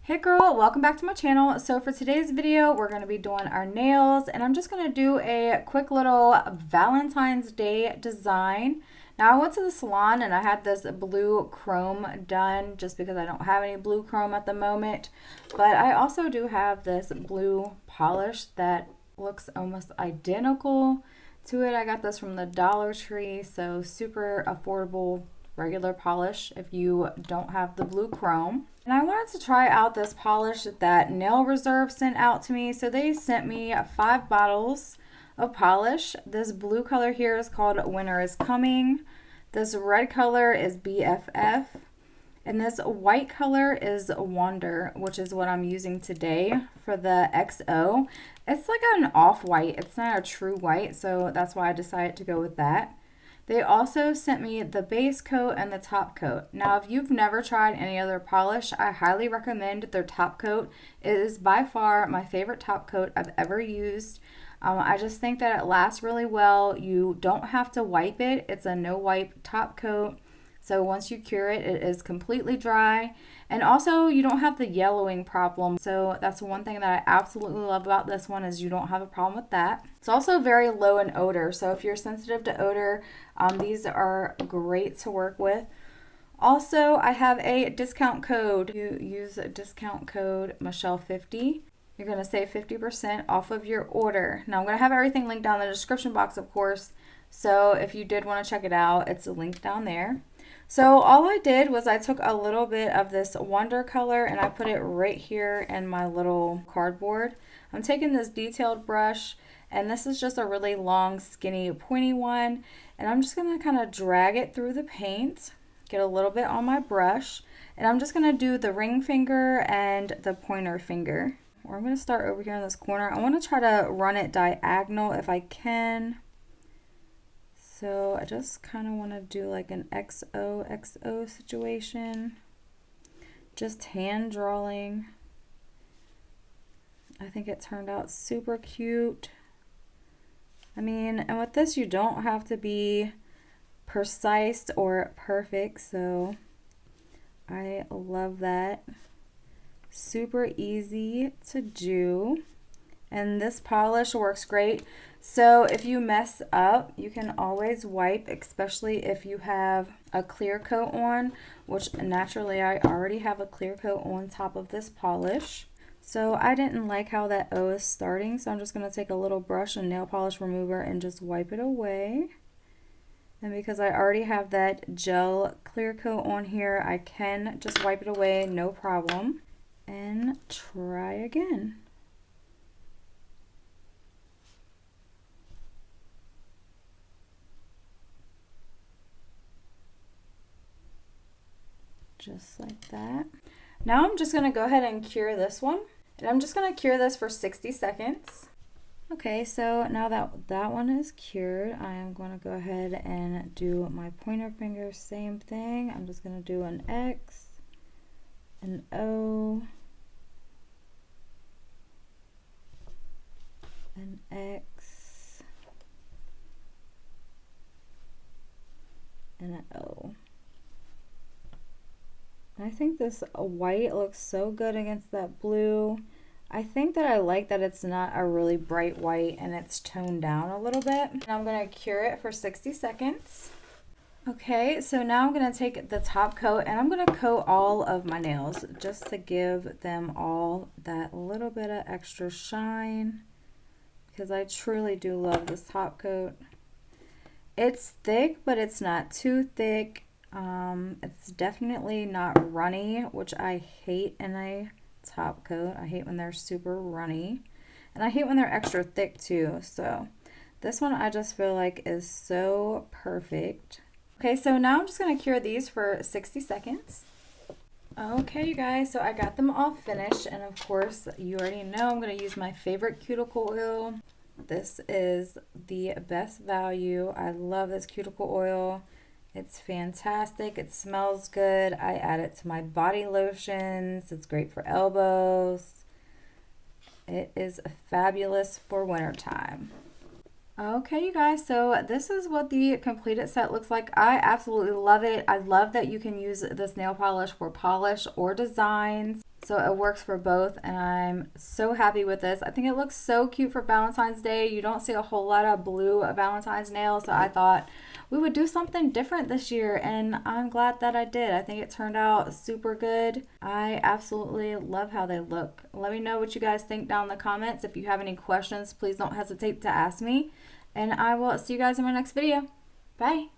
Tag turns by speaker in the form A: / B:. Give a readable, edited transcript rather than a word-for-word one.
A: Hey girl, welcome back to my channel. So for today's video, we're going to be doing our nails and I'm just going to do a quick little Valentine's Day design. Now I went to the salon and I had this blue chrome done just because I don't have any blue chrome at the moment. But I also do have this blue polish that looks almost identical to it. I got this from the Dollar Tree, so super affordable regular polish if you don't have the blue chrome. And I wanted to try out this polish that Nail Reserve sent out to me. So they sent me 5 bottles of polish. This blue color here is called Winter is Coming. This red color is BFF. And this white color is Wonder, which is what I'm using today for the XO. It's like an off-white. It's not a true white, so that's why I decided to go with that. They also sent me the base coat and the top coat. Now, if you've never tried any other polish, I highly recommend their top coat. It is by far my favorite top coat I've ever used. I just think that it lasts really well. You don't have to wipe it. It's a no-wipe top coat. So once you cure it, it is completely dry. And also, you don't have the yellowing problem. So that's one thing that I absolutely love about this one is you don't have a problem with that. It's also very low in odor. So if you're sensitive to odor, these are great to work with. Also, I have a discount code. You use a discount code Michelle50. You're going to save 50% off of your order. Now, I'm going to have everything linked down in the description box, of course. So if you did want to check it out, it's linked down there. So all I did was I took a little bit of this Wonder color and I put it right here in my little cardboard. I'm taking this detailed brush and this is just a really long, skinny, pointy one. And I'm just going to kind of drag it through the paint, get a little bit on my brush. And I'm just going to do the ring finger and the pointer finger. I'm going to start over here in this corner. I want to try to run it diagonal if I can. So I just kind of want to do like an XO situation. Just hand drawing. I think it turned out super cute. I mean, and with this you don't have to be precise or perfect, so I love that. Super easy to do. And this polish works great. So if you mess up, you can always wipe, especially if you have a clear coat on, which naturally I already have a clear coat on top of this polish. So I didn't like how that O is starting, so I'm just going to take a little brush and nail polish remover and just wipe it away. And because I already have that gel clear coat on here, I can just wipe it away, no problem. And try again. Just like that. Now I'm just going to go ahead and cure this one. And I'm just going to cure this for 60 seconds. Okay, so now that that one is cured, I am going to go ahead and do my pointer finger, same thing. I'm just going to do an X, an O, an X, and an O. I think this white looks so good against that blue. I think that I like that it's not a really bright white and it's toned down a little bit. And I'm going to cure it for 60 seconds. Okay, so now I'm going to take the top coat and I'm going to coat all of my nails just to give them all that little bit of extra shine because I truly do love this top coat. It's thick, but it's not too thick. It's definitely not runny, which I hate in a top coat. I hate when they're super runny. And I hate when they're extra thick too. So this one I just feel like is so perfect. Okay, so now I'm just going to cure these for 60 seconds. Okay, you guys, so I got them all finished. And of course, you already know I'm going to use my favorite cuticle oil. This is the best value. I love this cuticle oil. It's fantastic. It smells good. I add it to my body lotions. It's great for elbows. It is fabulous for wintertime. Okay, you guys, so this is what the completed set looks like. I absolutely love it. I love that you can use this nail polish for polish or designs. So it works for both, and I'm so happy with this. I think it looks so cute for Valentine's Day. You don't see a whole lot of blue Valentine's nails, so I thought we would do something different this year, and I'm glad that I did. I think it turned out super good. I absolutely love how they look. Let me know what you guys think down in the comments. If you have any questions, please don't hesitate to ask me, and I will see you guys in my next video. Bye.